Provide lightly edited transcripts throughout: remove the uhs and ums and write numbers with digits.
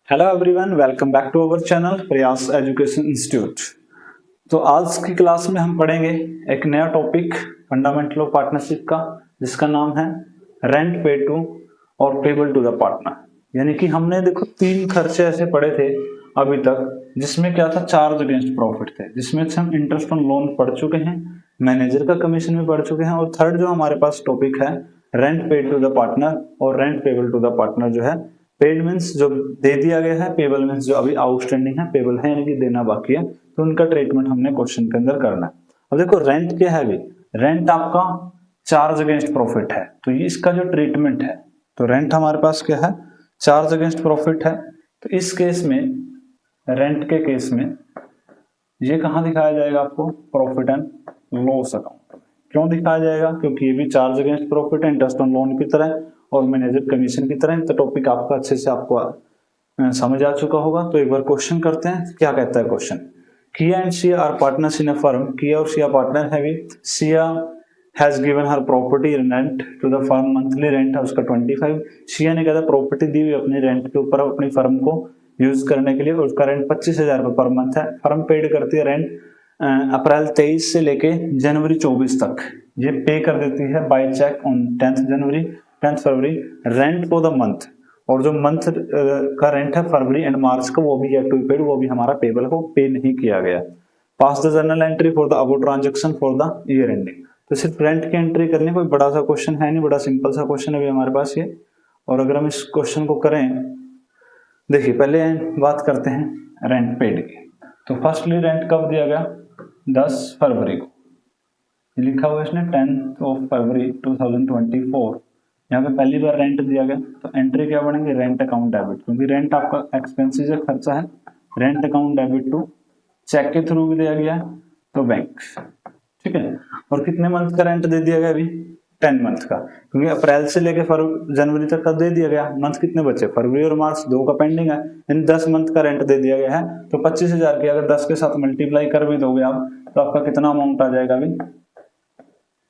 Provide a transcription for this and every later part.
Hello everyone, welcome back to our channel Prayas education institute. तो आज की क्लास में हम पढ़ेंगे एक नया टॉपिक फंडामेंटल ऑफ पार्टनरशिप का, जिसका नाम है रेंट पेड टू और पेबल टू द पार्टनर। यानी कि हमने देखो 3 खर्चे ऐसे पढ़े थे अभी तक, जिसमें क्या था, चार्ज अगेंस्ट प्रॉफिट थे, जिसमें से हम इंटरेस्ट ऑन लोन पढ़ चुके हैं, मैनेजर का कमीशन भी पढ़ चुके हैं, और थर्ड जो हमारे पास टॉपिक है rent paid to the partner और rent payable to the partner जो है। पेड मीन्स जो दे दिया गया है, पेबल मीन्स जो अभी आउटस्टैंडिंग है, पेबल है यानी कि देना बाकी है, तो उनका ट्रीटमेंट हमने क्वेश्चन के अंदर करना है। अब देखो रेंट क्या है, अभी रेंट आपका चार्ज अगेंस्ट प्रॉफिट है, तो ये इसका जो ट्रीटमेंट है, तो रेंट हमारे पास क्या है, चार्ज अगेंस्ट प्रॉफिट है। तो इस केस में, रेंट के केस में ये कहाँ दिखाया जाएगा आपको, प्रॉफिट एंड लॉस अकाउंट। क्यों दिखाया जाएगा, क्योंकि ये भी चार्ज अगेंस्ट प्रॉफिट है, इंटरेस्ट ऑन लोन की तरह और मैनेजर कमीशन की तरह। तो टॉपिक आपका अच्छे से आपको समझ आ चुका होगा। तो एक बार क्वेश्चन करते हैं, क्या कहता है question. Kiya and Siya are partners in a firm. Kiya और सिया पार्टनर है भी। Siya has given her property rent to the firm, monthly rent है उसका 25। सिया ने कहता प्रॉपर्टी दी हुई अपनी रेंट के ऊपर अपनी फर्म को यूज करने के लिए, और उसका रेंट 25,000 रुपये पर मंथ है। फर्म पेड करती है रेंट अप्रैल 23 से लेके जनवरी 24 तक, ये पे कर देती है by cheque on 10th February rent for the month. और जो मंथ का रेंट है फरवरी एंड मार्च का, वो भी टू पेड, वो भी हमारा पेबल को पे नहीं किया गया। Pass the journal entry for the above transaction for the year ending. तो सिर्फ रेंट की एंट्री करनी, कोई बड़ा सा क्वेश्चन है नहीं, बड़ा सिंपल सा क्वेश्चन है अभी हमारे पास ये। और अगर हम इस क्वेश्चन को करें, देखिए पहले बात करते हैं रेंट पेड की। तो फर्स्टली रेंट कब दिया गया, 10 फरवरी को, लिखा हुआ है इसने 10th फरवरी 2024। यहाँ पे पहली बार रेंट दिया गया, तो एंट्री क्या बनेगी, रेंट अकाउंट डेबिट, क्योंकि रेंट आपका एक्सपेंसेस है, खर्चा है। Rent account debit to, cheque के थ्रू भी दिया गया तो बैंक, ठीक है। और कितने मंथ का रेंट दे दिया गया अभी, 10 मंथ का, क्योंकि अप्रैल से लेके जनवरी तक का दे दिया गया। मंथ कितने बचे, फरवरी और मार्च, 2 का पेंडिंग है, यानी 10 मंथ का रेंट दे दिया गया है। तो 25,000 की अगर 10 के साथ मल्टीप्लाई कर भी दोगे आप, तो आपका कितना अमाउंट आ जाएगा अभी,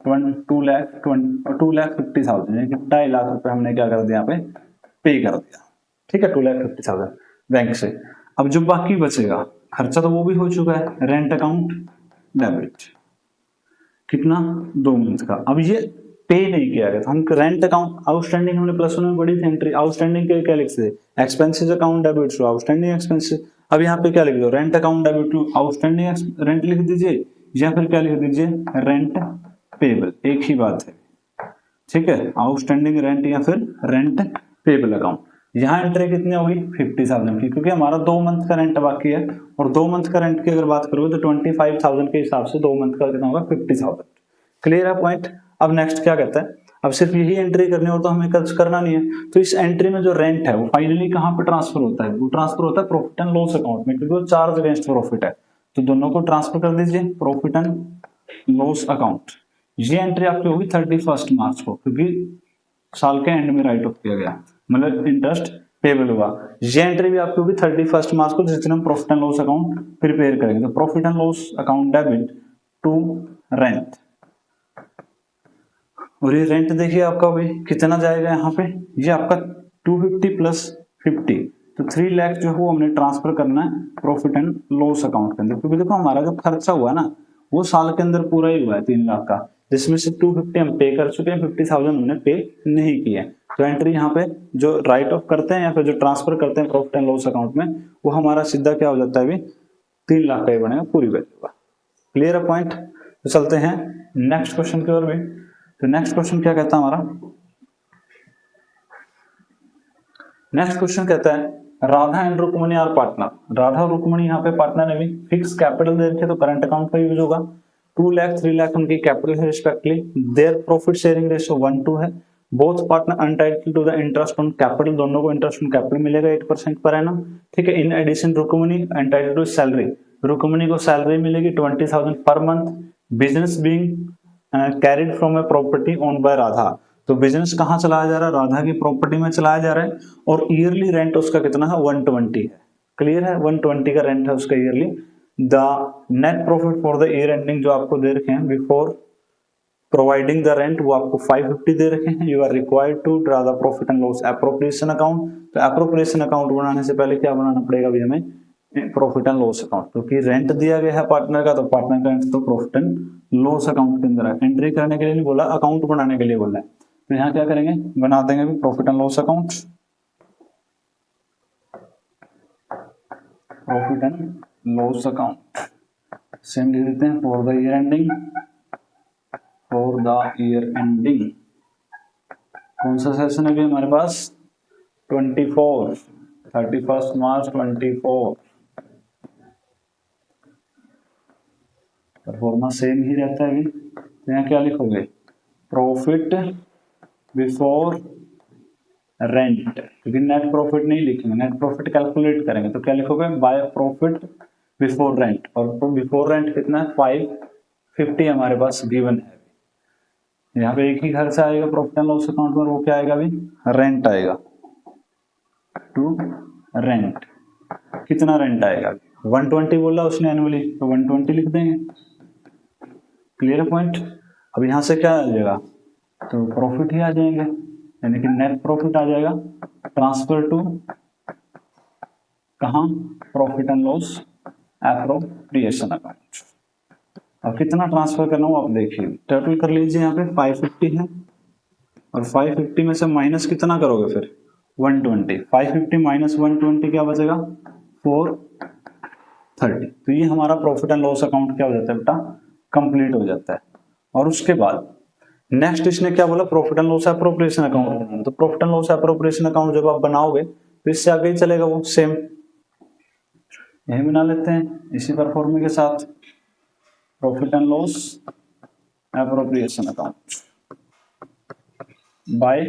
2,50,000, यानी कि 2.5 लाख रुपए हमने क्या कर दिया, यहाँ पे पे कर दिया, ठीक है, 2,50,000 बैंक से। अब जो बाकी बचेगा खर्चा, तो वो भी हो चुका है, रेंट अकाउंट डेबिट, कितना, 2 मंथ का। अब ये पे नहीं किया गया, तो हम रेंट अकाउंट आउटस्टैंडिंग, हमने प्लस 1 में पढ़ी थी एंट्री, आउटस्टैंडिंग के क्या लिखते थे, expenses account debit to outstanding expenses. अब यहाँ पे क्या लिख दो, rent account debit to outstanding rent लिख दीजिए, या फिर क्या लिख दीजिए, रेंट पेबल, एक ही बात है, ठीक है, आउटस्टैंडिंग रेंट या फिर रेंट पेबल अकाउंट। यहाँ एंट्री कितनी होगी, 50,000 की, क्योंकि हमारा 2 मंथ का रेंट बाकी है, और 2 मंथ का रेंट की अगर बात करोगे तो 25,000 के हिसाब से 2 मंथ का कितना होगा, 50,000। क्लियर है पॉइंट। अब नेक्स्ट क्या कहता है, अब सिर्फ यही एंट्री करनी हो तो हमें कुछ करना नहीं है। तो इस एंट्री में जो रेंट है वो फाइनली कहाँ पे ट्रांसफर होता है, वो ट्रांसफर होता है प्रॉफिट एंड लॉस अकाउंट में, क्योंकि वो चार्ज अगेंस्ट प्रॉफिट है। तो दोनों को ट्रांसफर कर दीजिए प्रॉफिट एंड लॉस अकाउंट। ये एंट्री आपकी होगी 31 मार्च को, क्योंकि साल के एंड में राइट ऑफ किया गया, मतलब इंटरेस्ट पेबल हुआ। ये एंट्री भी आपकी होगी 31 मार्च को, जिस दिन हम profit and loss account prepare करेंगे। तो profit and loss account debit to rent, और ये रेंट देखिए आपका भाई कितना जाएगा यहाँ पे, ये आपका 250 प्लस 50, तो 3 लाख जो है वो हमने ट्रांसफर करना है प्रॉफिट एंड लॉस अकाउंट के अंदर। क्योंकि देखो हमारा जो खर्चा हुआ ना, वो साल के अंदर पूरा ही हुआ है 3 लाख का, जिसमें से 250 हम पे कर चुके हैं, 50,000 हमने पे नहीं किया। तो एंट्री यहाँ पे जो राइट ऑफ करते हैं या फिर जो ट्रांसफर करते हैं प्रॉफिट एंड लॉस अकाउंट में, वो हमारा सीधा क्या हो जाता है, अभी 3 लाख का ही बनेगा पूरी वैल्यू का। क्लियर है पॉइंट। तो चलते हैं नेक्स्ट क्वेश्चन की ओर भी। तो नेक्स्ट क्वेश्चन क्या कहता है हमारा, नेक्स्ट क्वेश्चन कहता है Radha and Rukmani are partner. Radha और रुक्मणी यहाँ पे पार्टनर है, भी फिक्स कैपिटल दे रखे, तो करंट अकाउंट का यूज होगा। 2 लाख 3 लाख उनकी कैपिटल है respectively. Their profit sharing ratio 1:2 है। Both partner entitled to the interest on capital, दोनों को इंटरेस्ट ऑन कैपिटल मिलेगा 8% पर एनम, ठीक है। In addition Rukmani entitled to salary, Rukmani को सैलरी मिलेगी 20,000 per month. Business being carried from a property own by Radha, तो बिजनेस कहाँ चलाया जा रहा है, राधा की प्रॉपर्टी में चलाया जा रहा है। और ईयरली रेंट उसका कितना है, 120 है। क्लियर है, 120 का रेंट है उसका yearly. The net profit for the year ending जो आपको दे रखे हैं बिफोर प्रोवाइडिंग द रेंट वो आपको 550 दे रखे हैं। You are required to draw the profit and loss appropriation account. तो एप्रोप्रिएशन अकाउंट बनाने से पहले क्या बनाना पड़ेगा भी हमें, प्रॉफिट एंड लॉस अकाउंट, क्योंकि रेंट दिया गया है पार्टनर का, तो पार्टनर का रेंट तो प्रॉफिट एंड लॉस अकाउंट के अंदर एंट्री करने के लिए नहीं बोला, अकाउंट बनाने के लिए बोला है। तो यहाँ क्या करेंगे, बना देंगे भी profit and loss account, profit and loss account same लिख देते हैं for the year ending, for the year ending. कौन सा सेशन है भी हमारे पास, 24, 31 मार्च 24। परफॉर्मा सेम ही रहता है। तो यहाँ क्या लिखोगे, प्रॉफिट बिफोर रेंट, क्योंकि नेट प्रॉफिट नहीं लिखेंगे, नेट प्रॉफिट कैलकुलेट करेंगे। तो क्या लिखोगे, बाय प्रॉफिट बिफोर रेंट। और बिफोर रेंट कितना है, 550 हमारे पास गिवन है। यहाँ पे एक ही घर से आएगा प्रॉफिट एंड लॉस अकाउंट में, वो क्या आएगा भी, रेंट आएगा, टू रेंट। कितना रेंट आएगा, 120 बोला उसने एनुअली, तो 120 लिख देंगे। Clear point. अब यहाँ से क्या आ जाएगा, तो प्रॉफिट ही आ जाएंगे, यानी कि नेट प्रॉफिट आ जाएगा, ट्रांसफर टू कहाँ, profit and loss appropriation account. अब कितना ट्रांसफर करना हो आप देखिए, टोटल कर लीजिए, यहाँ पे 550 है और 550 में से माइनस कितना करोगे फिर, 120। 550 माइनस 120 क्या बचेगा, 430। तो ये हमारा प्रॉफिट एंड लॉस अकाउंट क्या हो जाता है बेटा, कंप्लीट हो जाता है। और उसके बाद नेक्स्ट इसने क्या बोला, profit and loss appropriation account. तो profit and loss appropriation account जब आप बनाओगे तो इससे आगे ही चलेगा वो सेम, यही बना लेते हैं इसी परफॉर्मे के साथ, profit and loss appropriation account by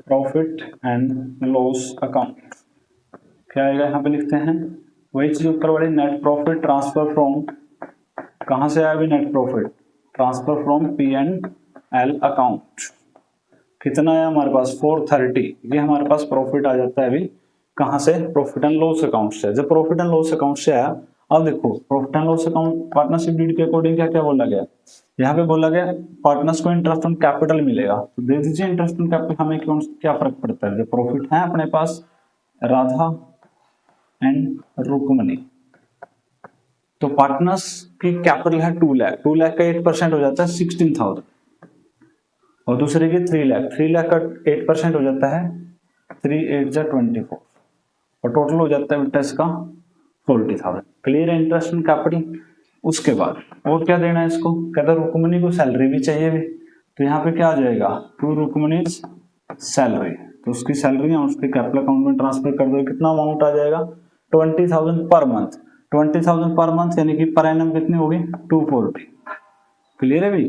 profit and loss account. क्या आएगा, यहाँ पे लिखते हैं वही चीज ऊपर वाली, नेट प्रॉफिट ट्रांसफर फ्रॉम, कहां से आया भी net profit, transfer from P and L account. कितना है हमारे पास, 430। ये हमारे पास प्रॉफिट आ जाता है अभी कहां से, प्रॉफिट एंड लॉस अकाउंट से। जब प्रॉफिट एंड लॉस अकाउंट से आया, अब देखो profit and loss account partnership deed के अकॉर्डिंग क्या क्या बोला गया, यहाँ पे बोला गया पार्टनर्स को इंटरेस्ट ऑन कैपिटल मिलेगा, तो दे दीजिए इंटरेस्ट ऑन कैपिटल। हमें क्या फर्क पड़ता है, जो प्रॉफिट है अपने पास राधा एंड रुक्मणी, तो पार्टनर्स की कैपिटल है 2 लाख, 2 लाख का 8% हो जाता है 16,000, और दूसरे की 3 लाख, 3 लाख का 8% हो जाता है 3 8 जा 24, और टोटल हो जाता है बेटा इसका 40,000। क्लियर है, इंटरेस्ट इन कैपिटल। उसके बाद और क्या देना है इसको, कहता है रुक्मणी को सैलरी भी चाहिए भी, तो यहाँ पे क्या आ जाएगा, टू रुक्मणी सैलरी, तो उसकी सैलरी हम उसके कैपिटल अकाउंट में ट्रांसफर कर दो। कितना अमाउंट आ जाएगा, 20,000 पर मंथ, 20,000 पर मंथ, यानी कि पर एनम कितनी होगी, 240। क्लियर है भी,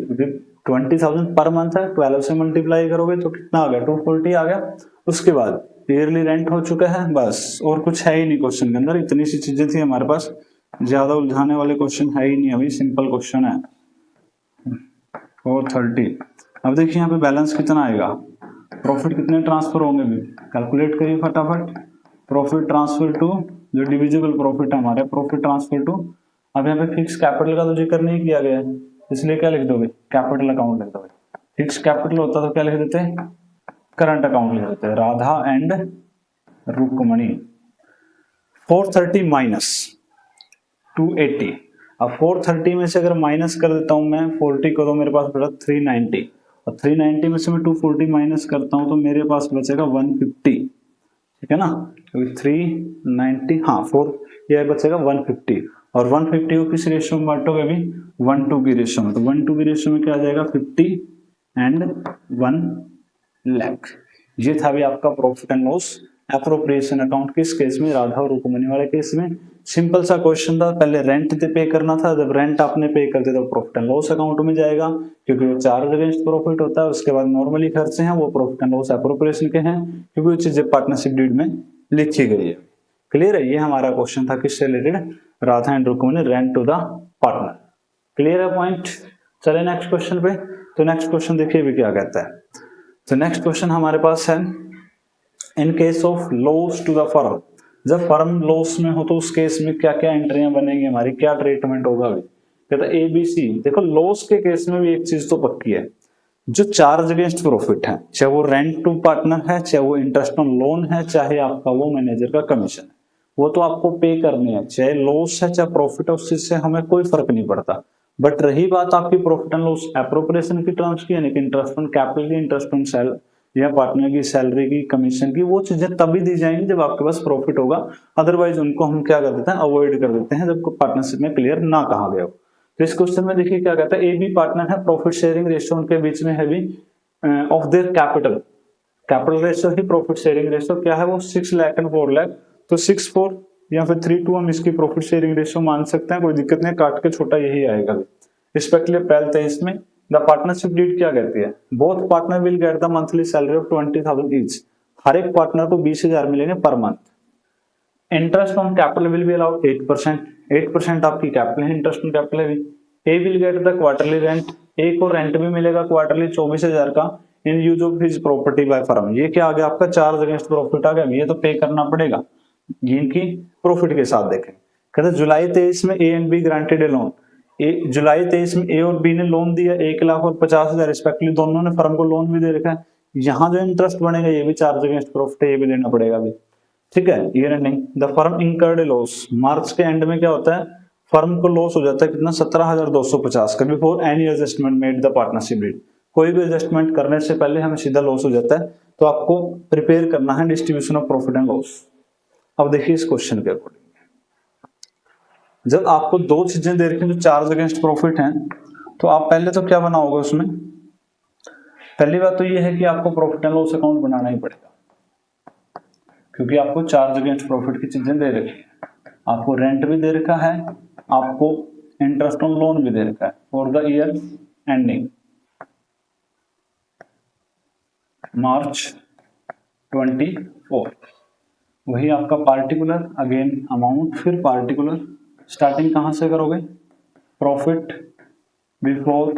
20,000 पर मंथ है, 12 से मल्टीप्लाई करोगे तो कितना आ गया, 240 आ गया। उसके बाद ईयरली रेंट हो चुका है, बस और कुछ है ही नहीं क्वेश्चन के अंदर, इतनी सी चीजें थी हमारे पास, ज्यादा उलझाने वाले क्वेश्चन है ही नहीं, अभी सिंपल क्वेश्चन है 430। अब देखिए यहाँ पे बैलेंस कितना आएगा, प्रॉफिट कितने ट्रांसफर होंगे भी कैलकुलेट करिए फटाफट। प्रॉफिट ट्रांसफर टू, जो डिविजिबल प्रॉफिट है हमारे, प्रॉफिट ट्रांसफर टू, अब यहाँ पे फिक्स कैपिटल का तो जिक्र नहीं किया गया है, इसलिए क्या लिख दोगे, कैपिटल अकाउंट लिख दोगे। फिक्स कैपिटल होता तो क्या लिख देते हैं, करंट अकाउंट लिख देते हैं, राधा एंड रुक्मणी। 430 माइनस 280, अब 430 में से अगर माइनस कर देता हूं मैं 40 को, तो मेरे पास बचा 390, और 390 में से मैं 240 माइनस करता हूं तो मेरे पास बचेगा 150, ठीक है ना, क्योंकि 390, हाँ 4 ये बचेगा 150, और 150 को किस रेशियो में बांटोगे अभी, 1:2 की रेशियो में, तो 1:2 की रेशियो में क्या आ जाएगा, 50 एंड 1 लाख। ये था भी आपका profit and loss appropriation account, किस केस में, राधा और रुक्मणी वाले केस में। सिंपल सा क्वेश्चन था, पहले रेंट पे करना था, जब रेंट आपने पे कर दिया तो प्रॉफिट एंड लॉस अकाउंट में जाएगा, क्योंकि वो चार्ज अगेंस्ट प्रॉफिट होता है। उसके बाद नॉर्मली खर्चे हैं वो प्रॉफिट एंड लॉस एप्रोप्रिएशन के हैं, क्योंकि वो चीजें पार्टनरशिप डीड में लिखी गई है। क्लियर है, ये हमारा क्वेश्चन था किससे related, Radha and Rukmani rent to the partner. Clear है पॉइंट। चले नेक्स्ट क्वेश्चन पे, तो नेक्स्ट क्वेश्चन देखिए भी क्या कहता है। तो नेक्स्ट क्वेश्चन हमारे पास है, in case of loss to the firm, जब फर्म लॉस में हो तो उस केस में क्या क्या एंट्रियां बनेंगी हमारी, क्या ट्रीटमेंट होगा अभी। कहता है ABC। देखो लॉस के केस में भी एक चीज तो पक्की है, जो चार्ज अगेंस्ट प्रॉफिट है, चाहे वो रेंट टू पार्टनर है, चाहे वो इंटरेस्ट ऑन लोन है, चाहे आपका वो मैनेजर का कमीशन है, वो तो आपको पे करने हैं, चाहे लॉस है चाहे प्रॉफिट है, उस चीज से हमें कोई फर्क नहीं पड़ता। बट रही बात आपकी प्रॉफिट एंड लॉस एप्रोप्रिएशन की टर्म्स की, यानी कि इंटरेस्ट ऑन कैपिटल की, इंटरेस्ट ऑन सेल या पार्टनर की सैलरी की, कमीशन की, वो चीजें तभी दी जाएंगी जब आपके पास प्रॉफिट होगा। अदरवाइज उनको हम क्या कर देते हैं, अवॉइड कर देते हैं जब पार्टनरशिप में क्लियर ना कहा गया हो। तो इस क्वेश्चन में देखिए क्या कहता है, AB पार्टनर है, प्रॉफिट शेयरिंग रेशियो उनके बीच में है भी of their capital, capital ratio he profit sharing ratio क्या है वो 6 लाख एंड 4 लाख, तो 6-4 या फिर 3-2 हम इसकी प्रॉफिट शेयरिंग रेशियो मान सकते हैं, कोई दिक्कत नहीं, काट के छोटा यही आएगा। रिस्पेक्टली अप्रैल 23 में द पार्टनरशिप डीड क्या कहती है, both partner will get the monthly salary of 20,000 each, हर एक पार्टनर को 20,000 मिलेंगे per month. Interest on capital will be allowed 8%, 8% आपकी कैपिटल है, इंटरेस्ट ऑन कैपिटल है। A will get the quarterly rent, A को रेंट भी मिलेगा क्वार्टरली 24,000 का, in use of his property by firm. ये क्या आ गया आपका, चार्ज अगेंस्ट प्रॉफिट आ गया, ये तो पे करना पड़ेगा, इनकी प्रॉफिट के साथ देखें। कहते जुलाई 23 में A and B granted a loan, जुलाई 23 में ए और बी ने लोन दिया 1,50,000 रिस्पेक्टिवली, दोनों ने फर्म को लोन भी दे रखा है। यहाँ जो इंटरेस्ट बनेगा ये भी चार्ज अगेंस्ट प्रॉफिट है, ये भी देना पड़ेगा अभी, ठीक है। Year ending the firm incurred a loss, मार्च के एंड में क्या होता है, फर्म को लॉस हो जाता है कितना, 17,250 का, before any adjustment made the partnership deed, कोई भी एडजस्टमेंट करने से पहले हमें सीधा लॉस हो जाता है, तो आपको प्रिपेयर करना है distribution of profit and loss. अब देखिए इस क्वेश्चन के अकॉर्डिंग, जब आपको दो चीजें दे रखी जो चार्ज अगेंस्ट प्रॉफिट हैं, तो आप पहले तो क्या बनाओगे उसमें, पहली बात तो ये है कि आपको प्रॉफिट एंड लॉस अकाउंट बनाना ही पड़ेगा, क्योंकि आपको चार्ज अगेंस्ट प्रॉफिट की चीजें दे रखी है, आपको रेंट भी दे रखा है, आपको इंटरेस्ट ऑन लोन भी दे रखा है for the year ending March 24। वही आपका पार्टिकुलर, अगेन अमाउंट, फिर पार्टिकुलर, स्टार्टिंग कहां से करोगे, प्रॉफिट बिफोर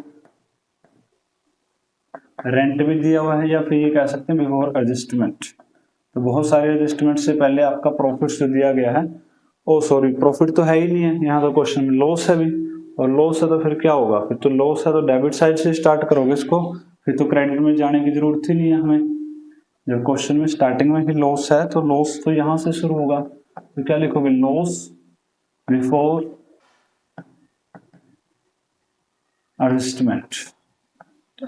रेंट भी दिया हुआ है, या फिर ये कह सकते हैं बिफोर एडजस्टमेंट। तो बहुत सारे एडजस्टमेंट से पहले आपका प्रॉफिट जो दिया गया है, ओ सॉरी प्रॉफिट तो है ही नहीं है, यहाँ तो क्वेश्चन में लॉस है भी, और लॉस है तो फिर क्या होगा, फिर तो लॉस है तो डेबिट साइड से स्टार्ट करोगे इसको, फिर तो क्रेडिट में जाने की जरूरत ही नहीं है हमें। जब क्वेश्चन में स्टार्टिंग में ही लॉस है तो लॉस तो यहां से शुरू होगा, तो क्या लिखोगे, लॉस बिफोर एडजस्टमेंट।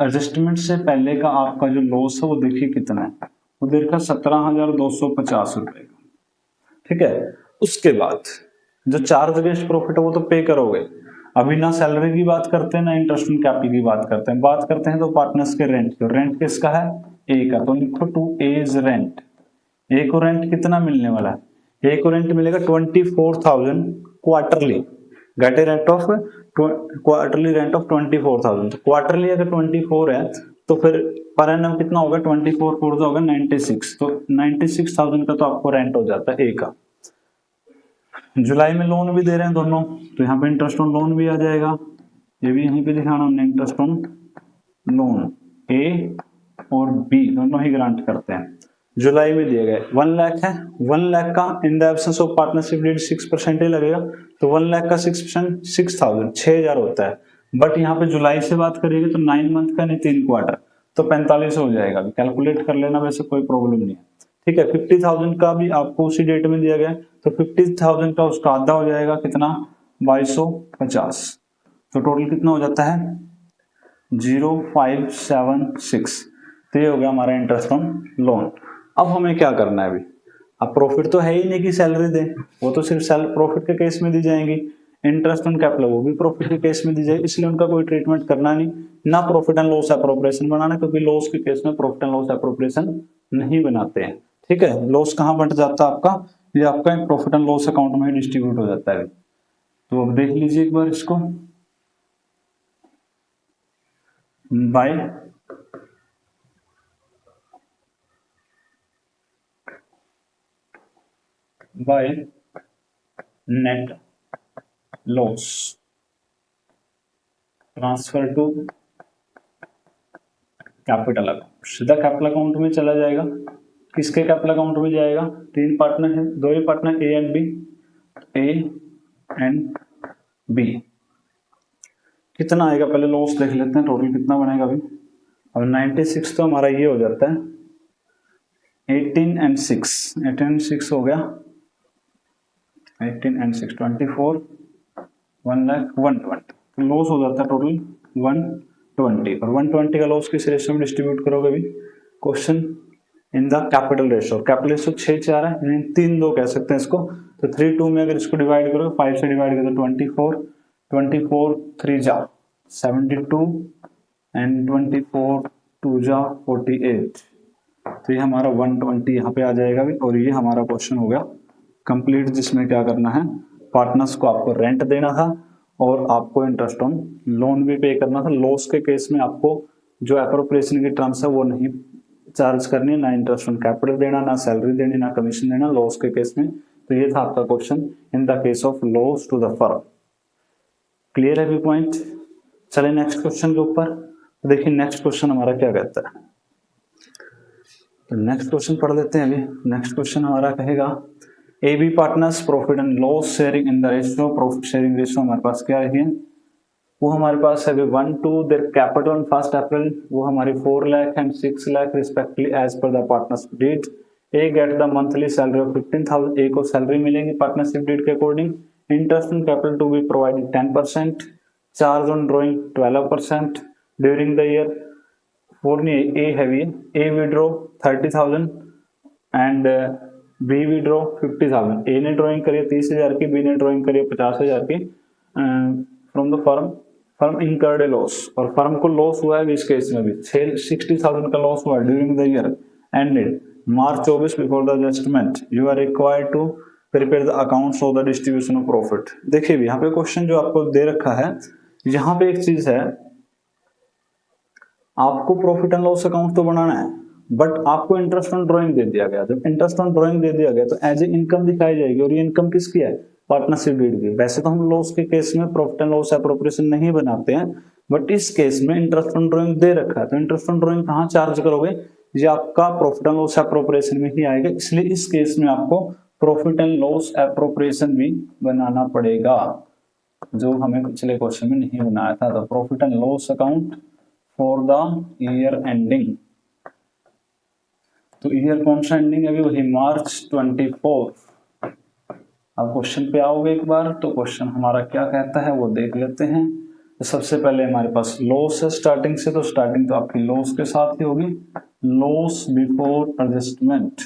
एडजस्टमेंट से पहले का आपका जो लॉस है वो देखिए कितना है, वो देखा 17,250 रुपए का, ठीक है। उसके बाद जो चार्ज अगेंस्ट प्रॉफिट है वो तो पे करोगे, अभी ना सैलरी की बात करते हैं ना इंटरेस्ट ऑन कैपिटल की बात करते हैं तो पार्टनर्स के रेंट की, रेंट किसका है, ए का, तो लिखो टू एज रेंट, ए को रेंट कितना मिलने वाला है, ए को रेंट मिलेगा 24,000 quarterly, gate A rent of quarterly rent of 24,000, तो क्वार्टरली अगर 24 है तो फिर पर एनम कितना होगा, 24 4 होगा 96, तो 96,000 का तो आपको रेंट हो जाता है ए का। जुलाई में लोन भी दे रहे हैं दोनों, तो यहाँ पे इंटरेस्ट ऑन लोन भी आ जाएगा, ये भी यहीं पे दिखाना हमने, इंटरेस्ट ऑन लोन ए और बी दोनों ही ग्रांट करते हैं। जुलाई में दिए गए 1 लाख है, 1 लाख का in the absence of partnership deed 6% ही लगेगा, तो 1 लाख का 6% 6,000 होता है। बट यहाँ पे जुलाई से बात करिएगा तो 9 मंथ का नहीं 3 क्वार्टर, तो 45 हो जाएगा, कैलकुलेट कर लेना, वैसे कोई प्रॉब्लम नहीं है, ठीक है। 50,000 का भी आपको उसी डेट में दिया गया, तो 50,000 का उसका आधा हो जाएगा कितना, 2250, तो टोटल कितना हो जाता है 0576, तो ये हो गया हमारा इंटरेस्ट ऑन लोन। अब हमें क्या करना है अभी, अब प्रॉफिट तो है ही नहीं कि सैलरी दे, वो तो सिर्फ प्रॉफिट के केस में दी जाएंगी, इंटरेस्ट ऑन कैपिटल वो भी प्रॉफिट के केस में दी जाएगी, इसलिए उनका कोई ट्रीटमेंट करना नहीं, ना प्रॉफिट एंड लॉस एप्रोप्रिएशन बनाना, क्योंकि लॉस के केस में प्रॉफिट एंड लॉस एप्रोप्रिएशन नहीं बनाते हैं, ठीक है। लॉस कहाँ बंट जाता है आपका, ये आपका प्रॉफिट एंड लॉस अकाउंट में डिस्ट्रीब्यूट हो जाता है। तो अब देख लीजिए एक बार इसको, by net loss transfer to capital account, सीधा कैपिटल अकाउंट में चला जाएगा, किसके कैपिटल अकाउंट में जाएगा? 3 पार्टनर है, 2 ही पार्टनर ए एंड बी। कितना आएगा पहले लॉस देख लेते हैं, टोटल कितना बनेगा अभी। अब 96 तो हमारा ये हो जाता है 18 एंड 6 हो गया, 18 एंड 6 24, 1,20,000 तो लॉस हो जाता है टोटल 120। और 120 का लॉस किस रेशियो में डिस्ट्रीब्यूट करोगे अभी? Question in the capital ratio. Capital ratio 6-4 है, यानी 3-2 कह सकते हैं इसको। तो 3-2 में अगर इसको डिवाइड करो, 5 से डिवाइड करो 24 3 जा 72 एंड 24 2 जा 48। तो ये हमारा 120 यहाँ पे आ जाएगा भी। और ये हमारा क्वेश्चन हो गया कंप्लीट, जिसमें क्या करना है, पार्टनर्स को आपको रेंट देना था और आपको इंटरेस्ट ऑन लोन भी पे करना था। लॉस के केस में आपको जो एप्रोप्रिएशन की टर्म्स है वो नहीं चार्ज करनी, ना इंटरेस्ट ऑन कैपिटल देना, ना सैलरी देनी, ना कमीशन देना लॉस के केस में। तो ये था आपका question in the case of loss to the firm. Clear है भी पॉइंट? चले नेक्स्ट क्वेश्चन के ऊपर। तो देखिए नेक्स्ट क्वेश्चन हमारा क्या कहता है, तो नेक्स्ट क्वेश्चन पढ़ लेते हैं अभी। नेक्स्ट क्वेश्चन हमारा कहेगा A B partners profit and loss sharing in the ratio. Profit sharing ratio हमारे पास क्या है, वो हमारे पास है 1 to their capital on 1 April, वो हमारी 4 lakh and 6 lakh respectively as per the partnership deed. A get the monthly salary of 15,000, A को सैलरी मिलेगी पार्टनरशिप डीड के according. Interest on capital to be provided 10%, charge on drawing 12% during the year. A have, A withdraw 30,000 and B withdraw 50,000। A ने drawing करी 30,000 की, B ने drawing करी 50,000 की from the firm incurred a loss, और firm को loss हुआ है इस केस में भी 60,000 का लॉस हुआ है during the year ended March 24 before the adjustment. You are required to prepare the accounts of the distribution of profit. देखिए यहाँ पे क्वेश्चन जो आपको दे रखा है, यहाँ पे एक चीज है, आपको प्रॉफिट एंड लॉस अकाउंट तो बनाना है, बट आपको इंटरेस्ट ऑन ड्रॉइंग दे दिया गया। जब इंटरेस्ट ऑन ड्रॉइंग दे दिया गया तो एज ए इनकम दिखाई जाएगी, और ये इनकम किसकी है? पार्टनरशिप डीड की। वैसे तो हम लॉस के केस में प्रॉफिट एंड लॉस एप्रोप्रिएशन नहीं बनाते हैं, बट इस केस में इंटरेस्ट ऑन ड्रॉइंग दे रखा है, तो इंटरेस्ट ऑन ड्रॉइंग कहाँ चार्ज करोगे? ये आपका प्रॉफिट एंड लॉस एप्रोप्रिएशन में ही आएगा, इसलिए इस केस में आपको प्रॉफिट एंड लॉस एप्रोप्रिएशन भी बनाना पड़ेगा, जो हमें पिछले क्वेश्चन में नहीं बनाया था। तो profit and loss account for the year ending, तो ईयर कौन सा एंडिंग है अभी? वही March 24। अब क्वेश्चन पे आओगे एक बार, तो क्वेश्चन हमारा क्या कहता है वो देख लेते हैं। तो सबसे पहले हमारे पास लॉस है स्टार्टिंग से, तो स्टार्टिंग तो आपकी लॉस के साथ ही होगी, लॉस बिफोर एडजस्टमेंट।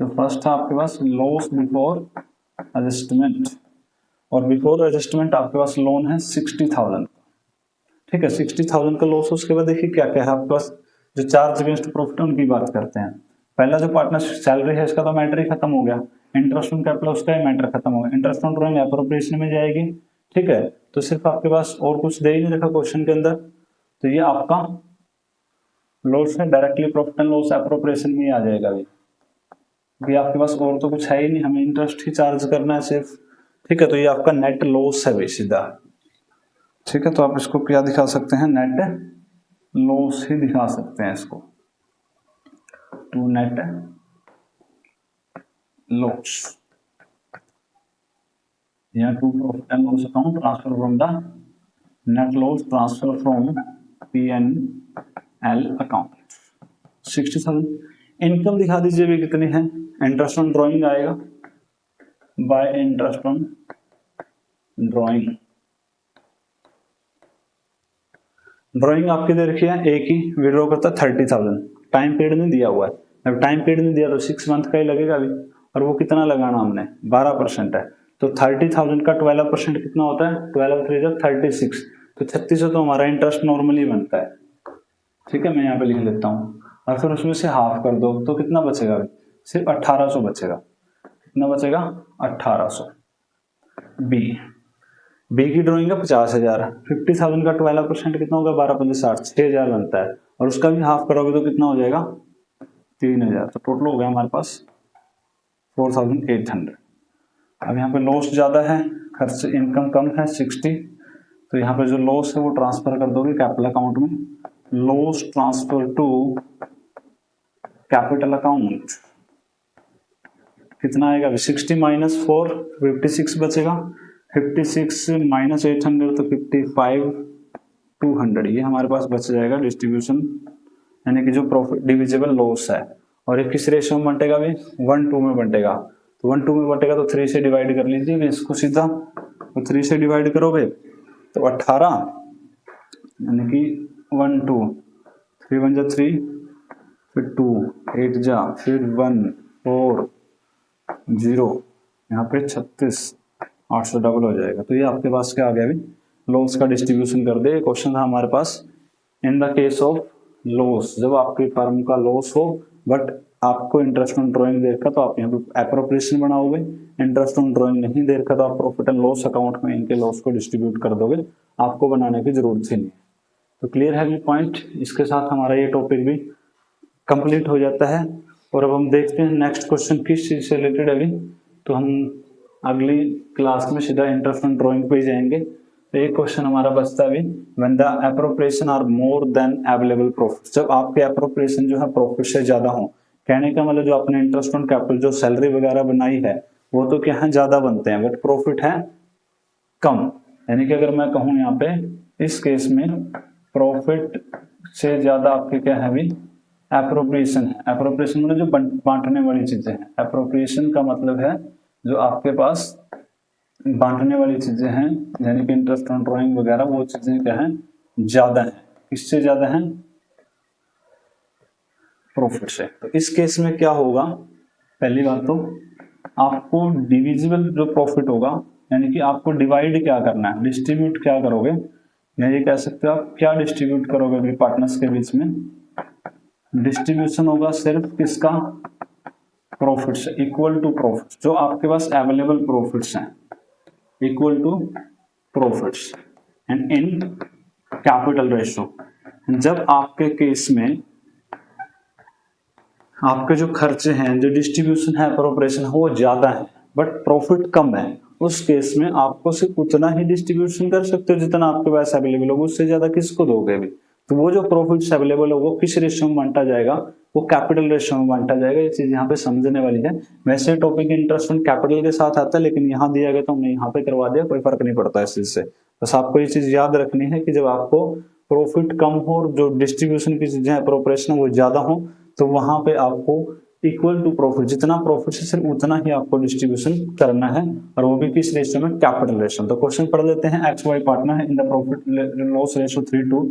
तो फर्स्ट है आपके पास लॉस बिफोर एडजस्टमेंट, और बिफोर एडजस्टमेंट आपके पास लोन है 60,000। ठीक है, 60,000 का लॉस। उसके बाद देखिए क्या क्या है आपके पास, जो चार्ज अगेंस्ट प्रॉफिट उनकी बात करते हैं। पहला जो पार्टनरशिप सैलरी है इसका तो मैटर ही खत्म हो गया, इंटरेस्ट ऑन कैपिटल उसका ही मैटर खत्म हो गया, इंटरेस्ट ऑन ड्रॉइंग एप्रोप्रिएशन में जाएगी। ठीक है, तो सिर्फ आपके पास और कुछ दे ही नहीं रखा क्वेश्चन के अंदर, तो ये आपका लॉस है, directly profit and loss appropriation में आ जाएगा। अभी आपके पास और तो कुछ है ही नहीं, हमें इंटरेस्ट ही चार्ज करना है सिर्फ। ठीक है, तो ये आपका नेट लॉस है भाई सीधा। ठीक है, तो आप इसको क्या दिखा सकते हैं? नेट लॉस ही दिखा सकते हैं इसको, टू नेट लॉस या to profit and loss account transfer from the net loss transfer from P&L account. 60,000 income दिखा दीजिए भी कितनी है। इंटरेस्ट ऑन ड्रॉइंग आएगा by interest on drawing. Drawing आपकी दे रखी है, एक ही विड्रॉ करता 30,000, टाइम पीरियड नहीं दिया हुआ है। अब टाइम पीरियड नहीं दिया तो 6 मंथ का ही लगेगा अभी, और वो कितना लगाना हमने 12% है, तो 30,000 का 12% कितना होता है? 12 3 36, तो 36 तो हमारा इंटरेस्ट नॉर्मली बनता है। ठीक है, मैं यहाँ पे लिख लेता हूँ, और फिर उसमें से हाफ कर दो तो कितना बचेगा अभी? सिर्फ 1800 बचेगा। कितना बचेगा? 1800। बी की ड्रॉइंग का 50,000, 50,000 का 12% कितना होगा? 12 5 60, 6,000 बनता है, और उसका भी हाफ करोगे तो कितना हो जाएगा? 3,000। तो टोटल हो गया हमारे पास 4,800। अब यहाँ पे लॉस ज्यादा है, खर्च इनकम कम है 60, तो यहाँ पे जो लॉस है वो ट्रांसफर कर दोगे कैपिटल अकाउंट में। Loss transfer to capital account कितना आएगा, 60 माइनस 4 56 बचेगा, 56 माइनस 800 तो 55 200, ये हमारे पास बच जाएगा डिस्ट्रीब्यूशन, यानी कि जो प्रॉफिट डिविजिबल लॉस है। और ये किस रेशियो में बंटेगा भाई, 1:2 में बंटेगा। तो 1:2 में बंटेगा तो 3 से डिवाइड कर लीजिए इसको सीधा, तो 3 से डिवाइड करोगे तो 18, यानी कि 1 2 3 1 जा 3, फिर 2 8 जा, फिर 1 4 0, यहाँ पे 36 800 डबल हो जाएगा। तो ये आपके पास क्या आ गया अभी, लॉस का डिस्ट्रीब्यूशन कर दे। क्वेश्चन था हमारे पास, in the case of loss, जब आपकी फर्म का लॉस हो बट आपको इंटरेस्ट ऑन ड्रॉइंग दे रखा तो आप यहाँ पे एप्रोप्रिएशन बनाओगे, इंटरेस्ट ऑन ड्रॉइंग नहीं दे रखा तो आप प्रॉफिट एंड लॉस अकाउंट में इनके लॉस को डिस्ट्रीब्यूट कर दोगे, आपको बनाने की जरूरत ही नहीं। तो क्लियर है ये पॉइंट, इसके साथ हमारा ये टॉपिक भी कंप्लीट हो जाता है। और अब हम देखते हैं नेक्स्ट क्वेश्चन किस चीज से रिलेटेड है अभी, तो हम अगली क्लास में सीधा इंटरेस्ट ऑन ड्रॉइंग पे ही जाएंगे। तो एक क्वेश्चन हमारा बचता है अभी, when the appropriation are more than available profit, जब आपके एप्रोप्रिएशन जो है प्रॉफिट से ज्यादा हो, कहने का मतलब जो आपने इंटरेस्ट ऑन कैपिटल जो सैलरी वगैरह बनाई है वो तो क्या है ज्यादा बनते हैं बट प्रॉफिट है कम। यानी कि अगर मैं कहूँ यहाँ पे इस केस में प्रॉफिट से ज्यादा आपके क्या है अभी एप्रोप्रिएशन है। एप्रोप्रिएशन मतलब जो बांटने वाली चीजें हैं, एप्रोप्रिएशन का मतलब है जो आपके पास बांटने वाली चीजें हैं, यानी कि इंटरेस्ट ऑन ड्रॉइंग वगैरह, वो चीजें क्या है ज्यादा है। किससे ज्यादा है, प्रॉफिट से। तो इस केस में क्या होगा, पहली बात तो आपको डिविजिबल जो प्रॉफिट होगा, यानी कि आपको डिवाइड क्या करना है, डिस्ट्रीब्यूट क्या करोगे, या ये कह सकते हो आप क्या डिस्ट्रीब्यूट करोगे अभी पार्टनर्स के बीच में, डिस्ट्रीब्यूशन होगा सिर्फ किसका, प्रॉफिट से, इक्वल टू प्रॉफिट, जो आपके पास अवेलेबल प्रॉफिट्स हैं, equal to profits and in capital ratio. जब आपके केस में आपके जो खर्चे हैं, जो डिस्ट्रीब्यूशन है, अप्रोप्रिएशन है वो ज्यादा है बट प्रॉफिट कम है, उस केस में आपको सिर्फ उतना ही डिस्ट्रीब्यूशन कर सकते हो जितना आपके पास अवेलेबल होगा, उससे ज्यादा किसको दोगे अभी। तो वो जो प्रॉफिट्स अवेलेबल हो वो किस रेशियो में बांटा जाएगा, वो कैपिटल रेशियो में बांटा जाएगा। ये चीज यहाँ पे समझने वाली है। वैसे टॉपिक इंटरेस्ट ऑन कैपिटल के साथ आता है, लेकिन यहाँ दिया गया तो हमने यहाँ पे करवा दिया, कोई फर्क नहीं पड़ता इस चीज से। बस आपको ये चीज याद रखनी है कि जब आपको प्रॉफिट कम हो और जो डिस्ट्रीब्यूशन की चीजें अप्रोप्रिएशन वो ज्यादा हो, तो वहां पे आपको इक्वल टू प्रॉफिट, जितना प्रॉफिट है सिर्फ उतना ही आपको डिस्ट्रीब्यूशन करना है, और वो भी किस रेशियो में, कैपिटल रेशियो। तो क्वेश्चन पढ़ लेते हैं। एक्स वाई पार्टनर है in the profit loss ratio 3:2,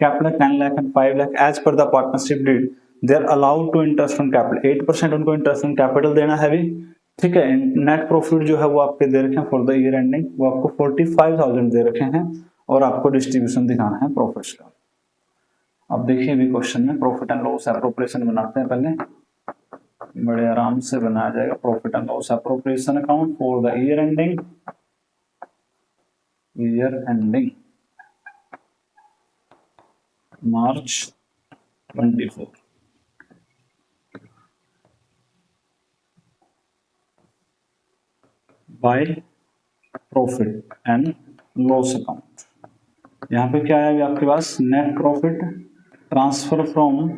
capital 10 lakh and 5 lakh as per the partnership deed, they are allowed to interest on capital, 8% उनको इंटरेस्ट ऑन कैपिटल देना है अभी, ठीक है। नेट प्रॉफिट जो है वो आपके दे रखे हैं फॉर द ईयर एंडिंग, वो आपको 45,000 दे रखे हैं, और आपको डिस्ट्रीब्यूशन दिखाना है प्रॉफिट्स का। अब देखिए अभी क्वेश्चन में प्रॉफिट एंड लॉस एप्रोप्रिएशन बनाते हैं, पहले बड़े आराम से बनाया जाएगा। Profit and loss appropriation account for the year ending March 24, by profit and loss account. यहाँ पे क्या है आपके पास, net profit transfer from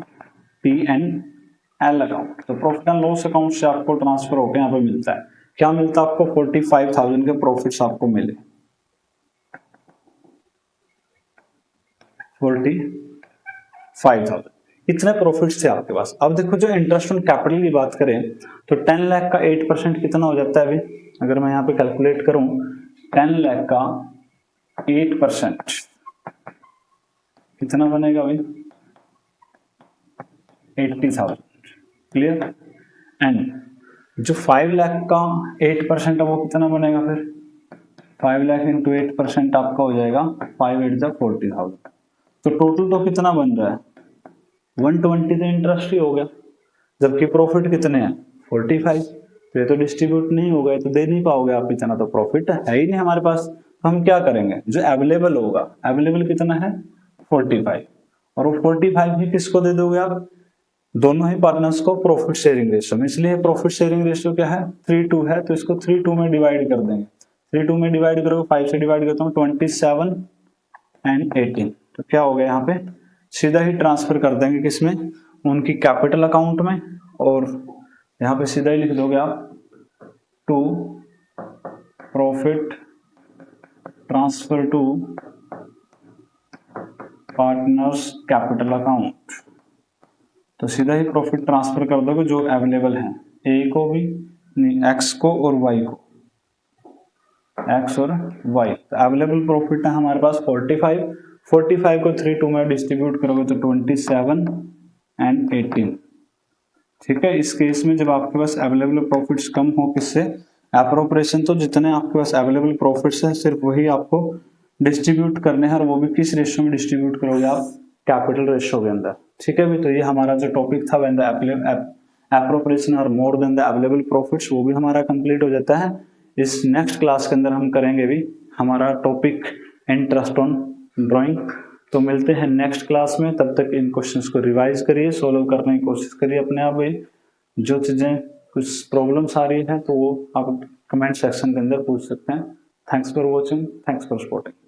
P&L account. तो प्रॉफिट एंड लॉस अकाउंट से आपको ट्रांसफर होकर यहाँ पे मिलता है, क्या मिलता है आपको, 45,000 के प्रॉफिट्स आपको मिले, 45,000 इतने प्रॉफिट्स थे आपके पास। अब देखो जो इंटरेस्ट ऑन कैपिटल की बात करें तो 10 लाख का 8% कितना हो जाता है अभी, अगर मैं यहाँ पे कैलकुलेट करूं 10 लाख का 8% कितना बनेगा अभी, 80,000, क्लियर। एंड जो 5 लाख का 8% है वो कितना बनेगा, फिर 5 लाख इंटू 8% आपका हो जाएगा 5 8 जा 40,000। तो टोटल तो कितना बन रहा है, 120 तो इंटरेस्ट ही हो गया, जबकि प्रॉफिट कितने हैं 45। तो ये तो डिस्ट्रीब्यूट नहीं होगा, ये तो दे नहीं पाओगे आप इतना, तो प्रॉफिट है ही नहीं हमारे पास। तो हम क्या करेंगे, जो अवेलेबल होगा, अवेलेबल कितना है 45, और वो 45 ही किसको दे दोगे आप, दोनों ही पार्टनर्स को प्रॉफिट शेयरिंग रेशियो में। इसलिए प्रॉफिट शेयरिंग रेशियो क्या है 3:2 है, तो इसको 3:2 में डिवाइड कर देंगे। 3:2 में डिवाइड करोगे, 5 से डिवाइड करता हूँ 27 एंड 18, तो क्या हो गया यहाँ पे सीधा ही ट्रांसफर कर देंगे किसमें, उनकी कैपिटल अकाउंट में, और यहाँ पे सीधा ही लिख दोगे आप to profit transfer to partners capital account. तो सीधा ही प्रॉफिट ट्रांसफर कर दोगे जो अवेलेबल है, ए को भी नहीं, एक्स को और वाई को, एक्स और वाई। तो अवेलेबल प्रॉफिट है हमारे पास 45 को 3 2 में डिस्ट्रीब्यूट करोगे तो 27 एंड 18। ठीक है, इस केस में जब आपके पास अवेलेबल प्रॉफिट्स कम हो किससे, एप्रोप्रिएशन, तो जितने आपके पास अवेलेबल प्रॉफिट्स है सिर्फ वही आपको डिस्ट्रीब्यूट करने हैं, और वो भी किस रेशियो में डिस्ट्रीब्यूट करोगे आप, कैपिटल रेशियो के अंदर। ठीक है भी, तो ये हमारा जो टॉपिक था when the appropriation are more than the available profits, वो भी हमारा कंप्लीट हो जाता है। इस नेक्स्ट क्लास के अंदर हम करेंगे भी हमारा टॉपिक इंटरेस्ट ऑन ड्राइंग। तो मिलते हैं नेक्स्ट क्लास में, तब तक इन क्वेश्चंस को रिवाइज करिए, सोल्व करने की कोशिश करिए अपने आप ही। जो चीजें कुछ प्रॉब्लम्स आ रही हैं तो वो आप कमेंट सेक्शन के अंदर पूछ सकते हैं। Thanks for watching, thanks for supporting.